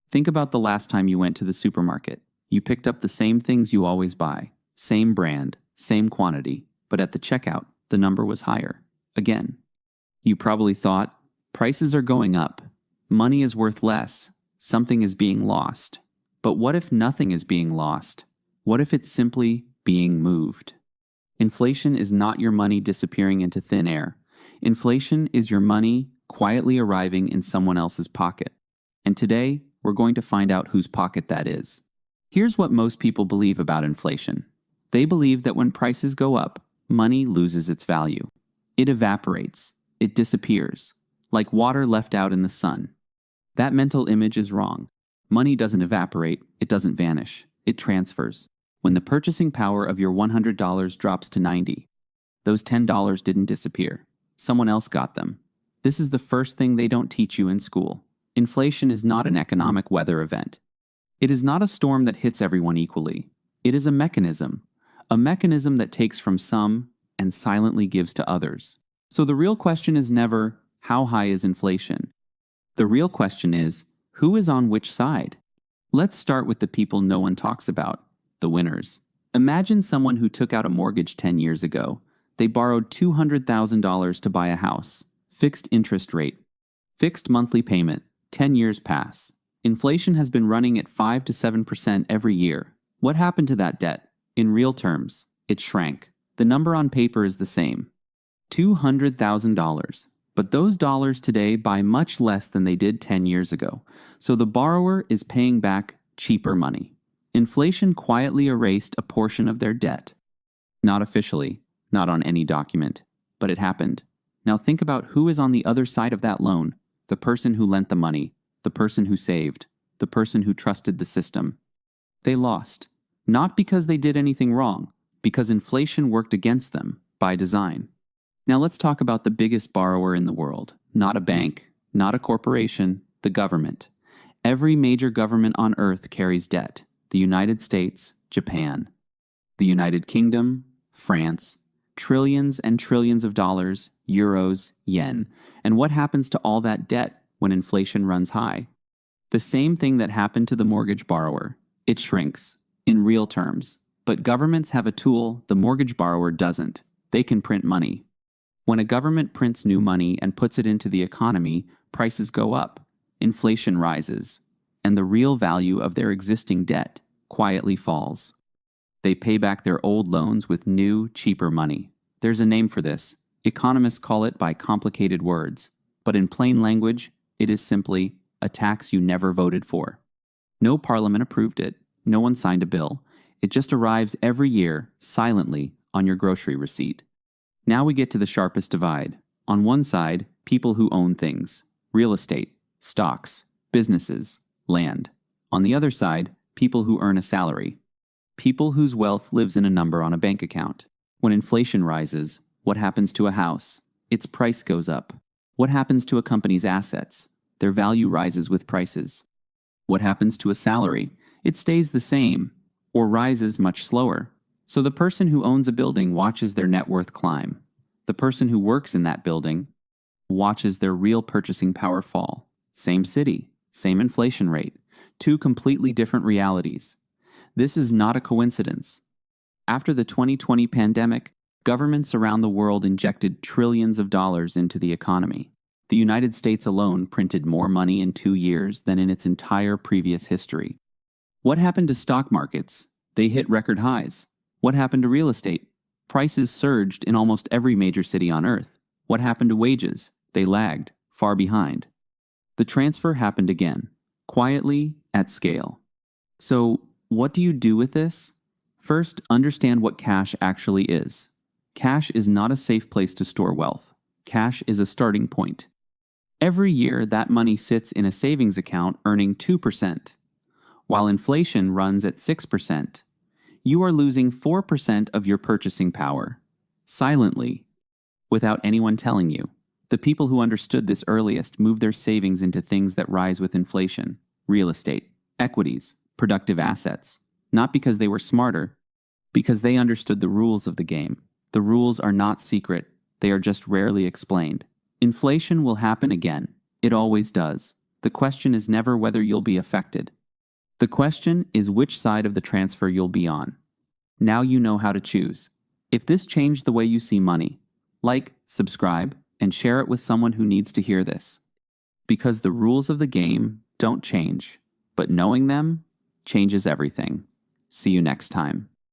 Think about the last time you went to the supermarket. You picked up the same things you always buy, same brand, same quantity, but at the checkout, the number was higher. Again. You probably thought, prices are going up, money is worth less, something is being lost. But what if nothing is being lost? What if it's simply being moved? Inflation is not your money disappearing into thin air. Inflation is your money quietly arriving in someone else's pocket. And today, we're going to find out whose pocket that is. Here's what most people believe about inflation. They believe that when prices go up, money loses its value. It evaporates. It disappears, like water left out in the sun. That mental image is wrong. Money doesn't evaporate, it doesn't vanish, it transfers. When the purchasing power of your $100 drops to $90, those $10 didn't disappear. Someone else got them. This is the first thing they don't teach you in school. Inflation is not an economic weather event. It is not a storm that hits everyone equally. It is a mechanism that takes from some and silently gives to others. So the real question is never, how high is inflation? The real question is, who is on which side? Let's start with the people no one talks about, the winners. Imagine someone who took out a mortgage 10 years ago. They borrowed $200,000 to buy a house. Fixed interest rate. Fixed monthly payment. 10 years pass. Inflation has been running at 5 to 7% every year. What happened to that debt? In real terms, it shrank. The number on paper is the same. $200,000. But those dollars today buy much less than they did 10 years ago. So the borrower is paying back cheaper money. Inflation quietly erased a portion of their debt. Not officially, not on any document, but it happened. Now think about who is on the other side of that loan. The person who lent the money, the person who saved, the person who trusted the system. They lost. Not because they did anything wrong, because inflation worked against them by design. Now let's talk about the biggest borrower in the world. Not a bank, not a corporation, the government. Every major government on earth carries debt. The United States, Japan. The United Kingdom, France. Trillions and trillions of dollars, euros, yen. And what happens to all that debt when inflation runs high? The same thing that happened to the mortgage borrower. It shrinks, in real terms. But governments have a tool the mortgage borrower doesn't. They can print money. When a government prints new money and puts it into the economy, prices go up, inflation rises, and the real value of their existing debt quietly falls. They pay back their old loans with new, cheaper money. There's a name for this. Economists call it by complicated words, but in plain language, it is simply a tax you never voted for. No parliament approved it. No one signed a bill. It just arrives every year, silently, on your grocery receipt. Now we get to the sharpest divide. On one side, people who own things, real estate, stocks, businesses, land. On the other side, people who earn a salary. People whose wealth lives in a number on a bank account. When inflation rises, what happens to a house? Its price goes up. What happens to a company's assets? Their value rises with prices. What happens to a salary? It stays the same, or rises much slower. So the person who owns a building watches their net worth climb. The person who works in that building watches their real purchasing power fall. Same city, same inflation rate, two completely different realities. This is not a coincidence. After the 2020 pandemic, governments around the world injected trillions of dollars into the economy. The United States alone printed more money in 2 years than in its entire previous history. What happened to stock markets? They hit record highs. What happened to real estate? Prices surged in almost every major city on earth. What happened to wages? They lagged, far behind. The transfer happened again, quietly, at scale. So, what do you do with this? First, understand what cash actually is. Cash is not a safe place to store wealth. Cash is a starting point. Every year, that money sits in a savings account earning 2%, while inflation runs at 6%. You are losing 4% of your purchasing power, silently, without anyone telling you. The people who understood this earliest moved their savings into things that rise with inflation: real estate, equities, productive assets. Not because they were smarter, because they understood the rules of the game. The rules are not secret, they are just rarely explained. Inflation will happen again. It always does. The question is never whether you'll be affected. The question is which side of the transfer you'll be on. Now you know how to choose. If this changed the way you see money, like, subscribe, and share it with someone who needs to hear this. Because the rules of the game don't change, but knowing them changes everything. See you next time.